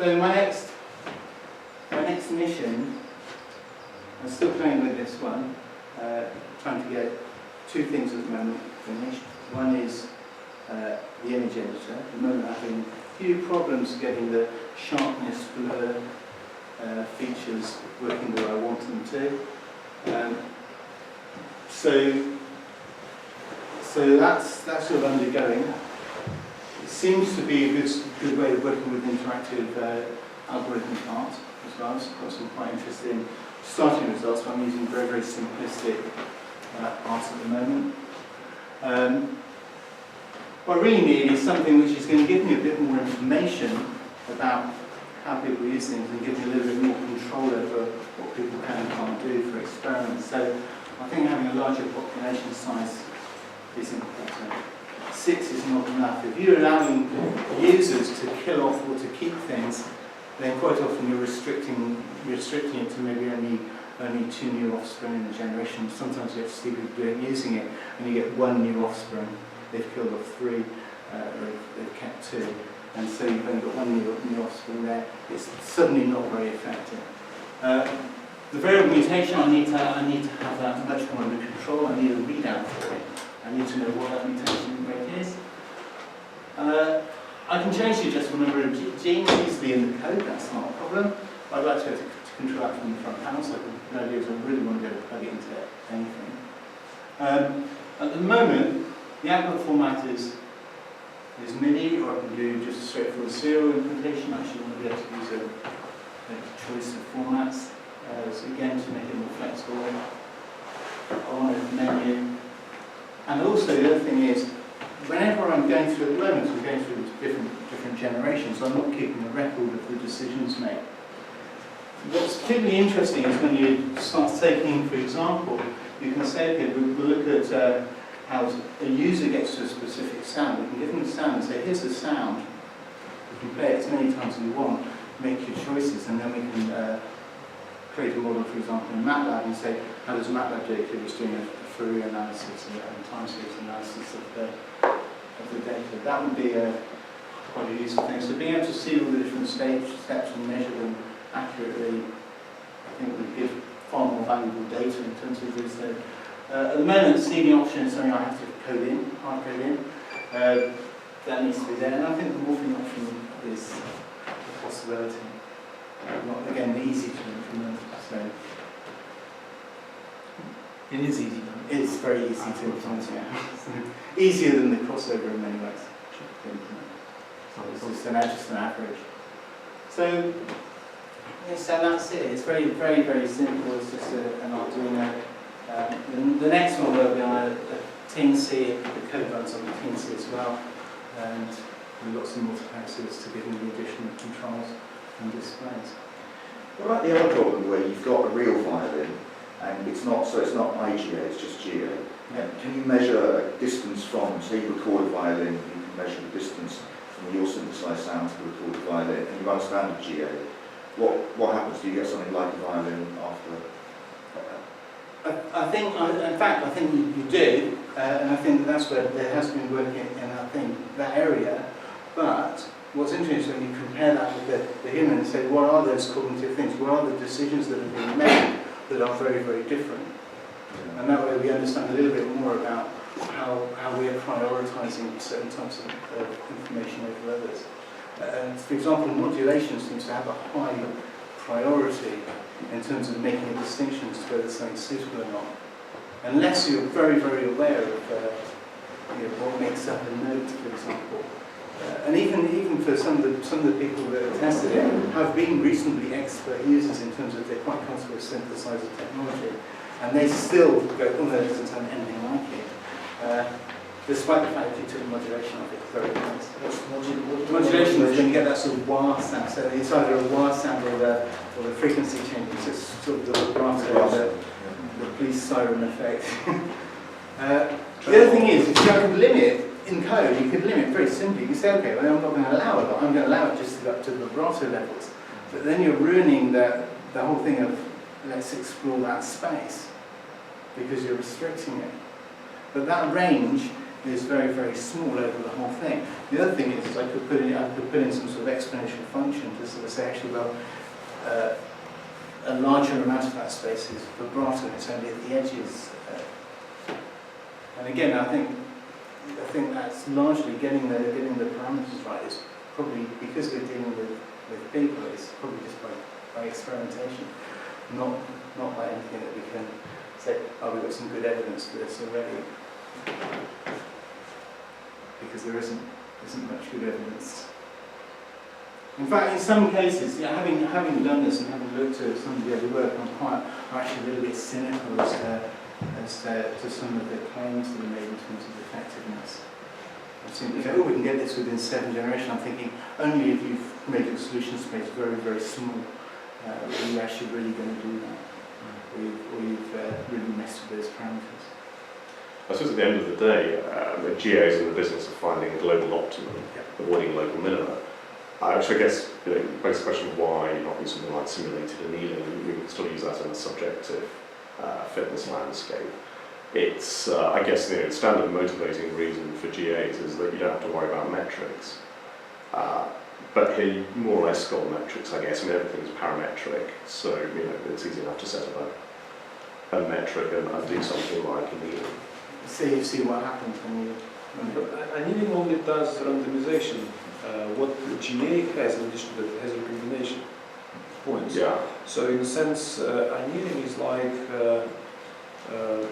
So my next mission, I'm still playing with this one, trying to get two things at the moment finished. One is the image editor. At the moment I'm having a few problems getting the sharpness, blur features working where I want them to. So that's sort of undergoing. It seems to be a good way of working with interactive algorithm art as well. So I've got some quite interesting starting results. I'm using very, very simplistic art at the moment. What I really need is something which is going to give me a bit more information about how people use things and give me a little bit more control over what people can and can't do for experiments. So I think having a larger population size is important. 6 is not enough. If you're allowing users to kill off or to keep things, then quite often you're restricting it to maybe only 2 new offspring in a generation. Sometimes you have to see people using it, and you get 1 new offspring. They've killed off 3, or they've kept 2, and so you've only got 1 new offspring there. It's suddenly not very effective. The variable mutation, I need to have that much more under control. I need a readout for it. I need to know what that mutation rate is. I can change the adjustable number of genes easily in the code, that's not a problem. I'd like to control that from the front panel, so the idea is I really want to be able to plug it into anything. At the moment, the output format is MIDI, or I can do just a straightforward serial implementation. I actually want to be able to use a choice of formats. So again, to make it more flexible, I want a menu. And also the other thing is, whenever I'm going through, at the moment I'm going through different generations, so I'm not keeping a record of the decisions made. What's particularly interesting is when you start taking, for example, you can say, okay, we'll look at how a user gets to a specific sound. We can give them a sound and say, here's the sound. You can play it as many times as you want, make your choices, and then we can create a model, for example, in MATLAB and say, how does MATLAB do it? It's doing a Fourier analysis and time series analysis of the data. That would be quite a useful thing. So being able to see all the different steps and measure them accurately, I think would give far more valuable data in terms of this. At the moment, the seeding option is something I have to code in, hard code in. That needs to be there, and I think the morphing option is a possibility. Not, again, easy to implement. So it is easy. It's very easy to implement. Yeah. Easier than the crossover in many ways. It's just an average. So, yes, so that's it. It's very, very, very simple. It's just an Arduino. The next one will be on a TNC. The code runs on the TNC as well, and we've got some multiplexers to give them the additional controls and displays. What about the other problem where you've got a real violin and it's not IGA, it's just GA? Yeah. Can you measure a distance from, say you record a violin, you can measure the distance from your synthesized sound to the recorded violin, and you run standard GA? What happens? Do you get something like a violin after? In fact, I think you do, and I think that's where there has been work in that area. But what's interesting is when you compare that with the human and say, what are those cognitive things? What are the decisions that are being made that are very, very different? And that way we understand a little bit more about how we are prioritising certain types of information over others. For example, modulation seems to have a high priority in terms of making a distinction as to whether something's suitable or not. Unless you're very, very aware of what makes up a note, for example. And even for some of the people that have tested it have been reasonably expert users in terms of they're quite comfortable with synthesizer technology, and they still go, oh no, it doesn't sound anything like it. Despite the fact that you took the modulation of it, very nice. Modulation is when you get that sort of wah sound. So it's either a wah sound or the frequency change. It's just sort of the vibrato, the police siren effect. The other thing is, if you could limit in code, you could limit very simply. You can say, okay, well, I'm not going to allow it, but I'm going to allow it just to go up to the vibrato levels. But then you're ruining the whole thing of let's explore that space because you're restricting it. But that range is very, very small over the whole thing. The other thing is I could put in some sort of exponential function to sort of say, actually, well, a larger amount of that space is vibrato, and it's only at the edges. And again, I think that's largely getting the parameters right. Is probably because we're dealing with people. It's probably just by experimentation, not by anything that we can say, oh, we've got some good evidence for this already. Because there isn't much good evidence. In fact, in some cases, having done this and having looked at some of the other work, I'm actually a little bit cynical as to some of the claims that are made in terms of effectiveness. I've seen people say, oh, we can get this within 7 generations. I'm thinking, only if you've made the solution space very, very small, are you actually really going to do that. Or you've really messed with those parameters. I suppose at the end of the day, GA is in the business of finding a global optimum, avoiding local minima. Which I guess begs the question of why not use something like simulated annealing. We can still use that in a subjective fitness landscape. It's, I guess, the standard motivating reason for GAs is that you don't have to worry about metrics. But here you more or less got metrics, I guess. I mean, everything's parametric, so it's easy enough to set up a metric and do something like annealing. See what happens when you... Annealing only does randomization. What GA has in addition to that, it has recombination points. Yeah. So in a sense, annealing is like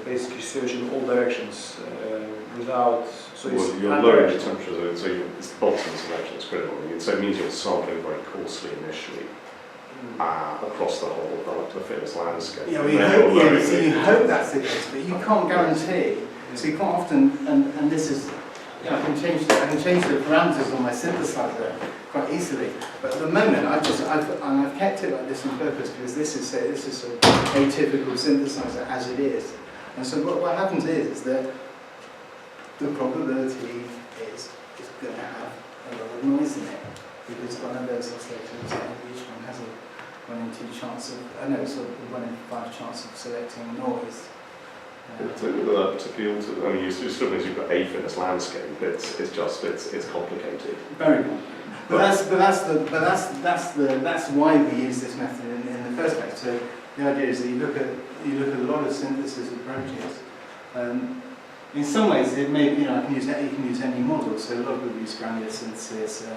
basically searching in all directions without... So well, it's you're lowering the temperature, so it's the Boltzmann selection is critical. So it means you're sampling very coarsely initially across the whole of the fitness landscape. Yeah, well, you hope that's the case, but you can't guarantee. So you can't often, and this is, I can change the parameters on my synthesizer quite easily. But at the moment, I've kept it like this on purpose because this is a atypical synthesizer as it is. And so what happens is that the probability is going to have a lot of noise in it because one of those oscillators, each one has a 1 in 2 chance of, sort of 1 in 5 chance of selecting noise. To appeal to, I mean, you still means you've got a fitness landscape. It's complicated. Very complicated. But that's why we use this method in the first place. So the idea is that you look at a lot of synthesis approaches. In some ways, it may you can use any model. So a lot of people use granular synthesis.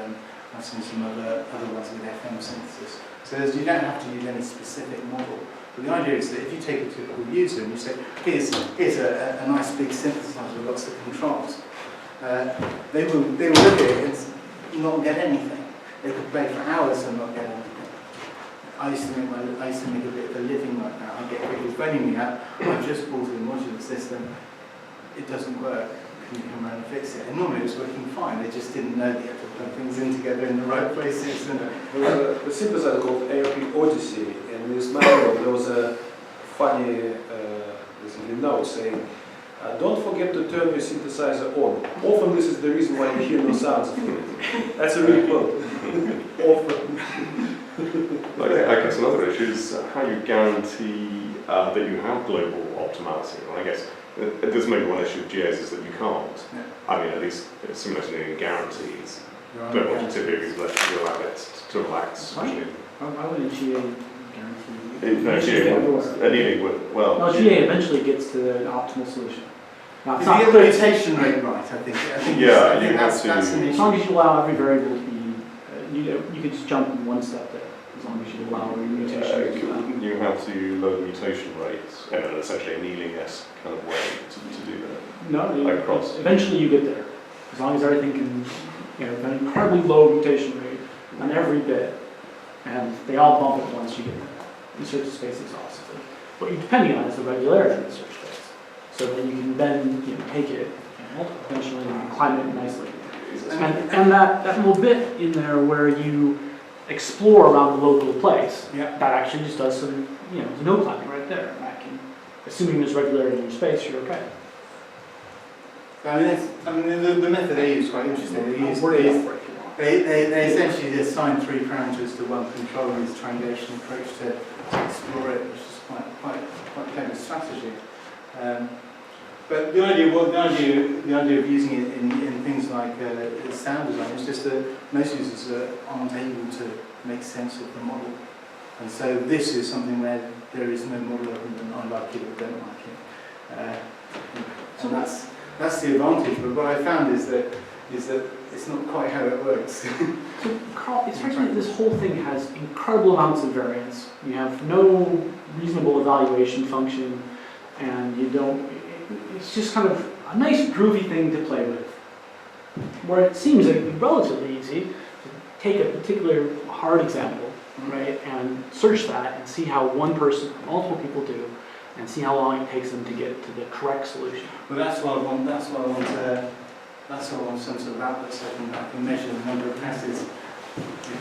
I've seen some other ones with FM synthesis. So you don't have to use any specific model. But the idea is that if you take a typical user and you say, here's a nice big synthesizer with lots of controls, they will look at it and not get anything. They could play for hours and not get anything. I used to make a bit of a living like that. I get people phoning me up, I've just bought a modular system, it doesn't work, can you come around and fix it? And normally it was working fine, they just didn't know that you had to plug things in together in the right places. And there was a synthesizer called ARP Odyssey, and in this manual there was a funny note saying, don't forget to turn your synthesizer on. Often this is the reason why you hear no sounds. That's a real quote. Often. I guess another issue is how you guarantee that you have global optimality. Well, I guess there's maybe one issue with GAs is that you can't. Yeah. I mean, at least simulating guarantees global optimality lets you allow it to relax. Why would a GA guarantee? Annealing would, well... No, GA eventually gets to an optimal solution. Now, it's not the rotation rate right, I think that's an issue. As long as you allow every variable to be, you could just jump in one step there, as long as you allow every mutation. You have to lower the mutation rates in an essentially annealing-esque kind of way to do that. No, across. Eventually you get there, as long as everything can, an incredibly low mutation rate on every bit, and they all bump at once, you get there. You search the space exhaustively. What you're depending on is the regularity of the search space, so that you can then take it multidimensionally and climb it nicely. And that little bit in there where you explore around the local place, that actually just does some, no climbing right there. And that can, assuming there's regularity in your space, you're okay. The method they use is quite interesting. They essentially assign 3 parameters to one control in this triangulation approach to explore it, which is quite clever strategy. But the idea of using it in things like sound design is just that most users aren't able to make sense of the model. And so this is something where there is no model other than I like it or don't like it. So And that's the advantage. But what I found is that it's not quite how it works. So, Carl, it strikes me that this whole thing has incredible amounts of variance. You have no reasonable evaluation function, and you don't. It's just kind of a nice, groovy thing to play with. Where it seems like relatively easy to take a particular hard example, right, and search that and see how one person or multiple people do, and see how long it takes them to get to the correct solution. Well, that's what I want. That's what I want some sort of outlet so I can measure the number of passes,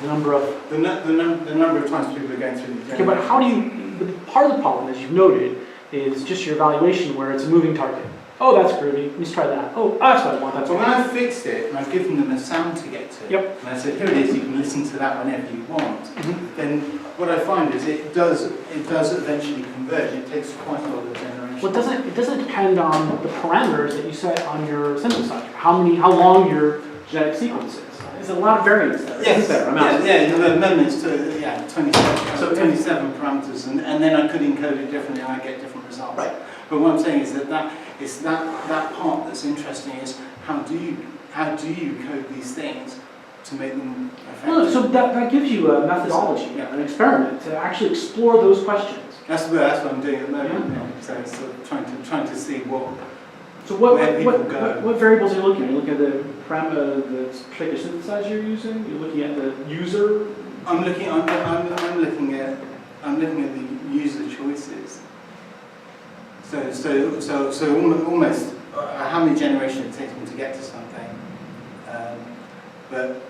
The number of the number of times people are going through the. okay, but how do you? But part of the problem, as you've noted, is just your evaluation where it's a moving target. Oh, that's groovy. Let's try that. Oh, that's what I want. That's So what when I want. I fixed it and I've given them a sound to get to, Yep. and I said, here it is, you can listen to that whenever you want, Mhm. then what I find is it does eventually converge. It takes quite a lot of generation. Well, it doesn't depend on the parameters that you set on your synthesizer. How long your genetic sequence is. There's a lot of variance there. Yes, Isn't there? you have amendments to 27, So 27 parameters, and then I could encode it differently and I get different results. Right. But what I'm saying is that it's that part that's interesting is how do you code these things to make them effective? No, so that gives you a methodology, Yeah. an experiment to actually explore those questions. That's what I'm doing at the moment. Yeah. So it's sort of trying to see what. So what variables are you looking at? Are you looking at the parameter, the particular synthesizer you're using? You're looking at the user? I'm looking at the user choices. So almost how many generations it takes me to get to something, but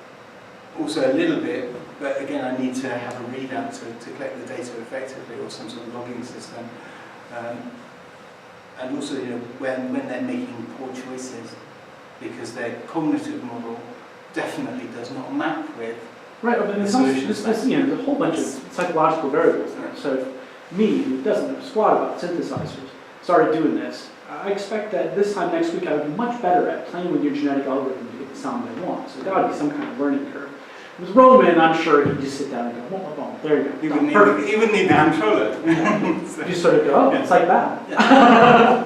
also a little bit. But again, I need to have a readout to collect the data effectively, or some sort of logging system. And also, when they're making poor choices, because their cognitive model definitely does not map with. Right, but there's a whole bunch of psychological variables there. So if me, who doesn't know squat about synthesizers, started doing this, I expect that this time next week I would be much better at playing with your genetic algorithm to get the sound I want. So there's got to be some kind of learning curve. With Roman, I'm sure he'd just sit down and go, oh, there you go. You wouldn't need the controller. You just sort of go, oh, Yeah. it's like that. Yeah.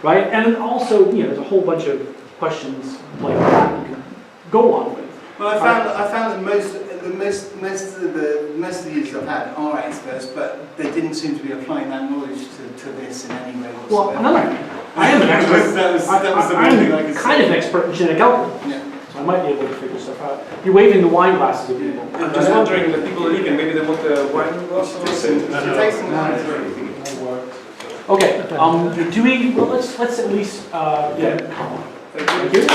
Right? And then also, there's a whole bunch of questions like that you can go on with. Well, I found that most of the users I've had are experts, but they didn't seem to be applying that knowledge to this in any way Well, whatsoever. I am an expert. that was the main thing I could I'm say. kind of an expert in genetic algorithms. Yeah. So I might be able to figure stuff out. You're waving the wine glasses at people. I'm just wondering, the people leaving, maybe they want a wine glass or something? Take some wine. Okay, well, let's at least, Thank you. Thank you.